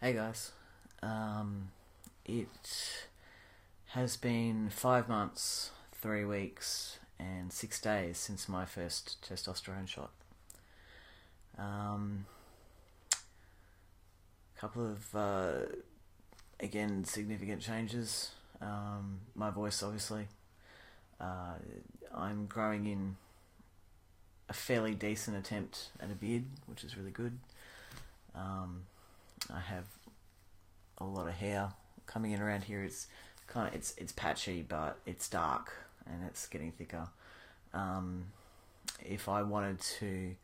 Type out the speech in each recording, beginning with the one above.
Hey guys, it has been 5 months, 3 weeks, and 6 days since my first testosterone shot. Couple of again significant changes. My voice, obviously. I'm growing in a fairly decent attempt at a beard, which is really good. I have a lot of hair coming in around here. It's patchy, but it's dark and it's getting thicker. If I wanted to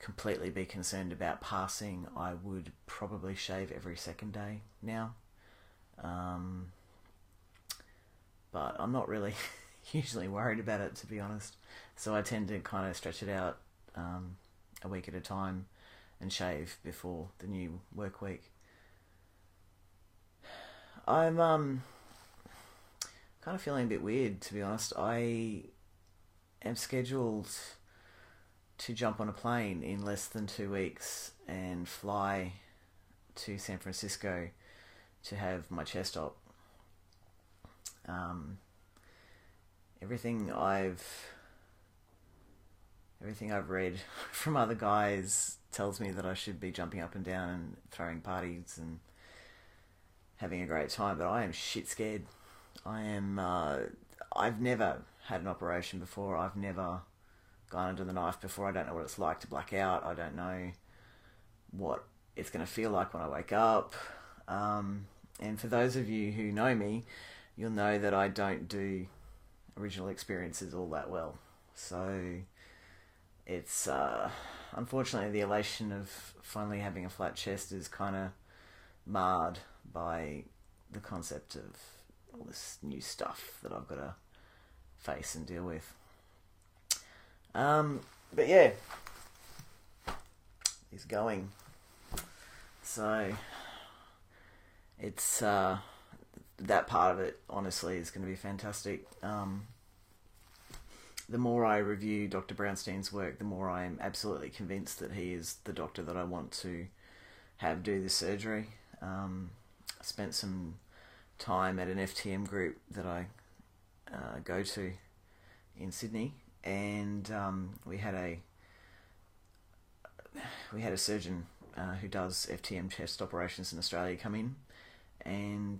completely be concerned about passing, I would probably shave every second day now. But I'm not really usually worried about it, to be honest. So I tend to kind of stretch it out a week at a time and shave before the new work week. I'm kind of feeling a bit weird, to be honest. I am scheduled to jump on a plane in less than 2 weeks and fly to San Francisco to have my chest op. Everything I've read from other guys tells me that I should be jumping up and down and throwing parties and having a great time, but I am shit scared. I've never had an operation before. I've never gone under the knife before. I don't know what it's like to black out. I don't know what it's going to feel like when I wake up. And for those of you who know me, you'll know that I don't do original experiences all that well. So it's unfortunately the elation of finally having a flat chest is kind of marred by the concept of all this new stuff that I've got to face and deal with. But yeah, he's going. So it's that part of it, honestly, is going to be fantastic. The more I review Dr. Brownstein's work, the more I am absolutely convinced that he is the doctor that I want to have do this surgery. I spent some time at an FTM group that I go to in Sydney, and we had a surgeon who does FTM chest operations in Australia come in, and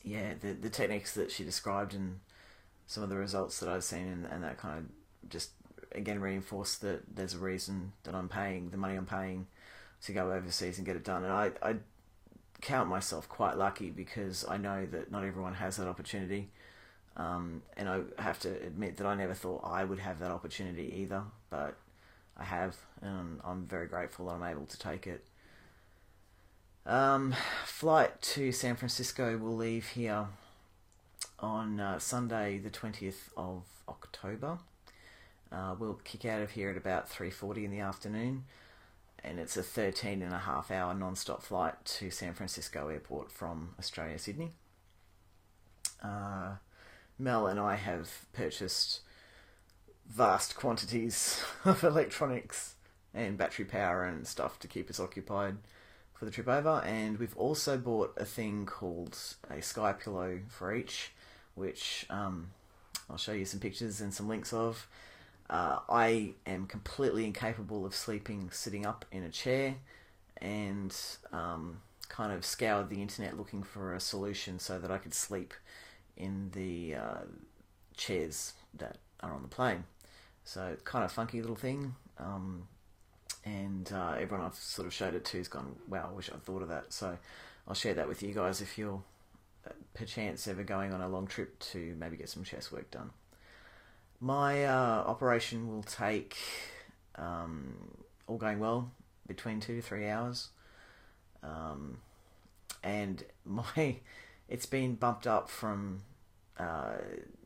the techniques that she described and some of the results that I've seen and that kind of just again reinforced that there's a reason that I'm paying the money I'm paying to go overseas and get it done. And I count myself quite lucky because I know that not everyone has that opportunity. And I have to admit that I never thought I would have that opportunity either, but I have, and I'm very grateful that I'm able to take it. Flight to San Francisco will leave here on Sunday the 20th of October. We'll kick out of here at about 3:40 in the afternoon, and it's a 13.5-hour non-stop flight to San Francisco Airport from Australia, Sydney. Mel and I have purchased vast quantities of electronics and battery power and stuff to keep us occupied for the trip over, and we've also bought a thing called a sky pillow for each, which I'll show you some pictures and some links of. I am completely incapable of sleeping sitting up in a chair, and kind of scoured the internet looking for a solution so that I could sleep in the chairs that are on the plane. So kind of funky little thing, and everyone I've sort of showed it to has gone, wow, I wish I'd thought of that. So I'll share that with you guys if you're perchance ever going on a long trip to maybe get some chest work done. My operation will take, all going well, between 2 to 3 hours. And it's been bumped up from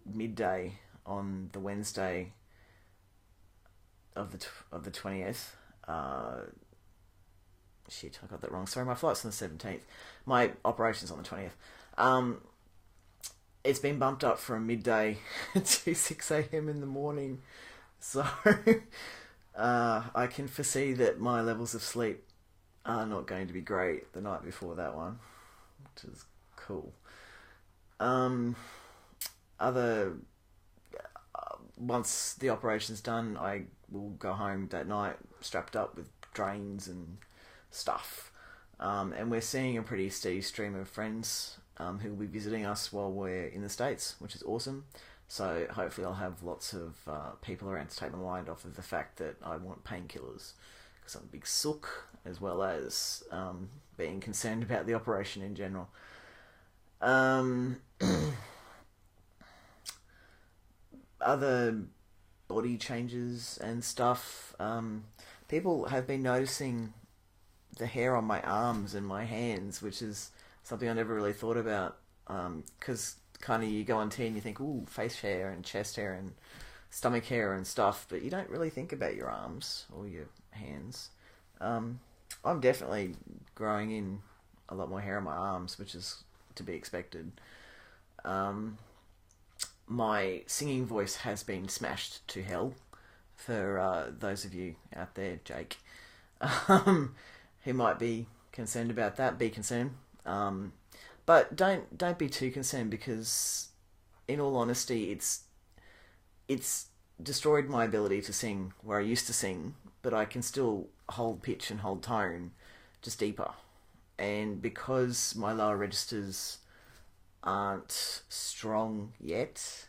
midday on the Wednesday of the 20th. Shit, I got that wrong. Sorry, my flight's on the 17th. My operation's on the 20th. It's been bumped up from midday to 6 a.m. in the morning. So I can foresee that my levels of sleep are not going to be great the night before that one, which is cool. Other Once the operation's done, I will go home that night strapped up with drains and stuff. And we're seeing a pretty steady stream of friends who will be visiting us while we're in the States, which is awesome. So hopefully I'll have lots of people around to take my mind off of the fact that I want painkillers, because I'm a big sook, as well as being concerned about the operation in general. Other body changes and stuff. People have been noticing the hair on my arms and my hands, which is something I never really thought about. Because kind of you go on T and you think, ooh, face hair and chest hair and stomach hair and stuff, but you don't really think about your arms or your hands. I'm definitely growing in a lot more hair on my arms, which is to be expected. My singing voice has been smashed to hell, for those of you out there, Jake, who might be concerned about that. Be concerned, but don't be too concerned, because in all honesty, it's destroyed my ability to sing where I used to sing, but I can still hold pitch and hold tone, just deeper. And because my lower registers aren't strong yet,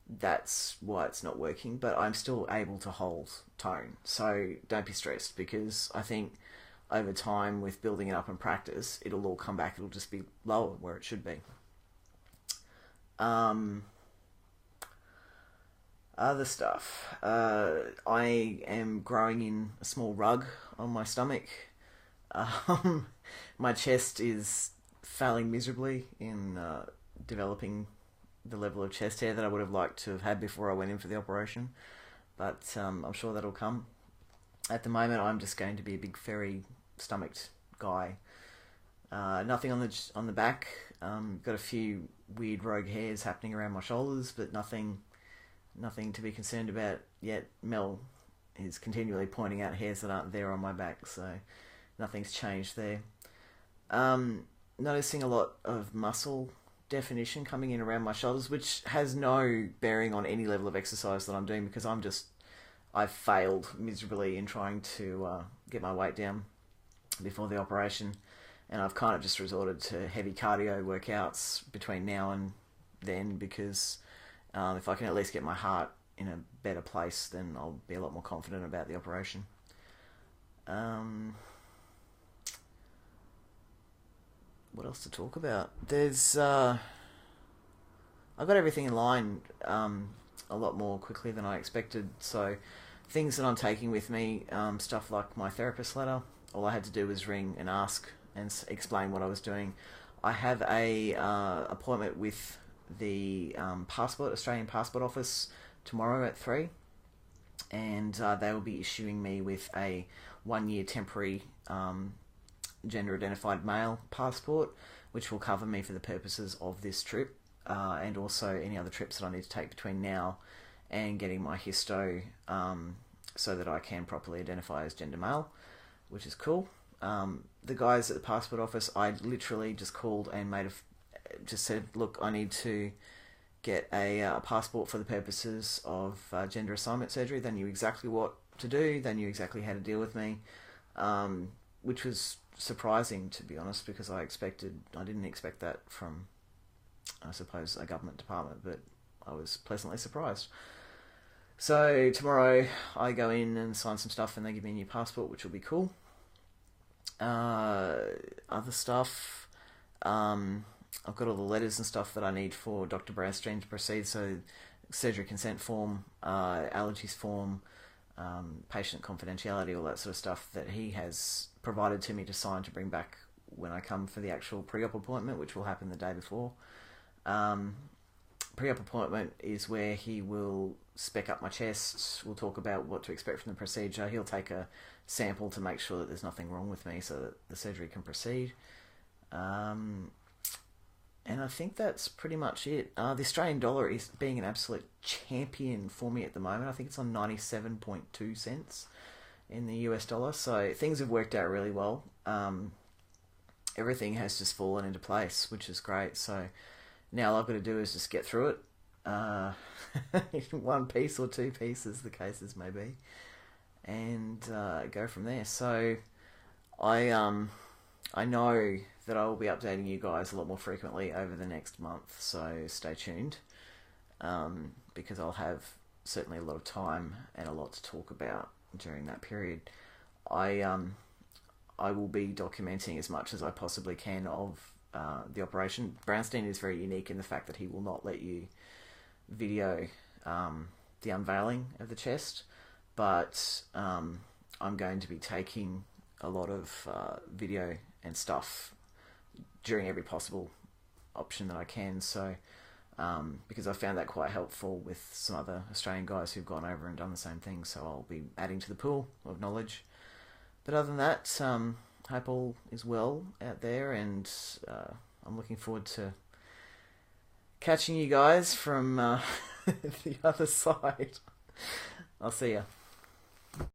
that's why it's not working, but I'm still able to hold tone. So don't be stressed, because I think over time, with building it up and practice, it'll all come back. It'll just be lower where it should be. Other stuff. I am growing in a small rug on my stomach. My chest is failing miserably in developing the level of chest hair that I would have liked to have had before I went in for the operation. But I'm sure that'll come. At the moment, I'm just going to be a big furry stomached guy. Nothing on the back. Got a few weird rogue hairs happening around my shoulders, but nothing to be concerned about yet. Mel is continually pointing out hairs that aren't there on my back, so nothing's changed there. Noticing a lot of muscle definition coming in around my shoulders, which has no bearing on any level of exercise that I'm doing, because I've failed miserably in trying to get my weight down before the operation, and I've kind of just resorted to heavy cardio workouts between now and then, because if I can at least get my heart in a better place, then I'll be a lot more confident about the operation. What else to talk about? I've got everything in line a lot more quickly than I expected. So things that I'm taking with me, stuff like my therapist letter, all I had to do was ring and ask and explain what I was doing. I have a appointment with the Australian Passport Office tomorrow at 3, and they will be issuing me with a 1-year temporary gender-identified male passport, which will cover me for the purposes of this trip, and also any other trips that I need to take between now and getting my histo, so that I can properly identify as gender male, which is cool. The guys at the passport office, I literally just called and just said, look, I need to get a passport for the purposes of gender assignment surgery. They knew exactly what to do. They knew exactly how to deal with me, which was surprising, to be honest, because I didn't expect that from, I suppose, a government department, but I was pleasantly surprised. So tomorrow I go in and sign some stuff, and they give me a new passport, which will be cool. Other stuff, I've got all the letters and stuff that I need for Dr. Brownstein to proceed, so surgery consent form, allergies form, patient confidentiality, all that sort of stuff that he has provided to me to sign to bring back when I come for the actual pre-op appointment, which will happen the day before. Pre-op appointment is where he will spec up my chest. We'll talk about what to expect from the procedure. He'll take a sample to make sure that there's nothing wrong with me so that the surgery can proceed. And I think that's pretty much it. The Australian dollar is being an absolute champion for me at the moment. I think it's on 97.2 cents in the US dollar. So things have worked out really well. everything has just fallen into place, which is great. So now all I've got to do is just get through it, in one piece or two pieces, the cases may be, and go from there. So I know that I will be updating you guys a lot more frequently over the next month, so stay tuned, because I'll have certainly a lot of time and a lot to talk about during that period. I will be documenting as much as I possibly can of the operation. Brownstein is very unique in the fact that he will not let you video the unveiling of the chest, but I'm going to be taking a lot of video and stuff during every possible option that I can. So because I found that quite helpful with some other Australian guys who've gone over and done the same thing, so I'll be adding to the pool of knowledge. But other than that, hope all is well out there, and I'm looking forward to catching you guys from the other side. I'll see ya.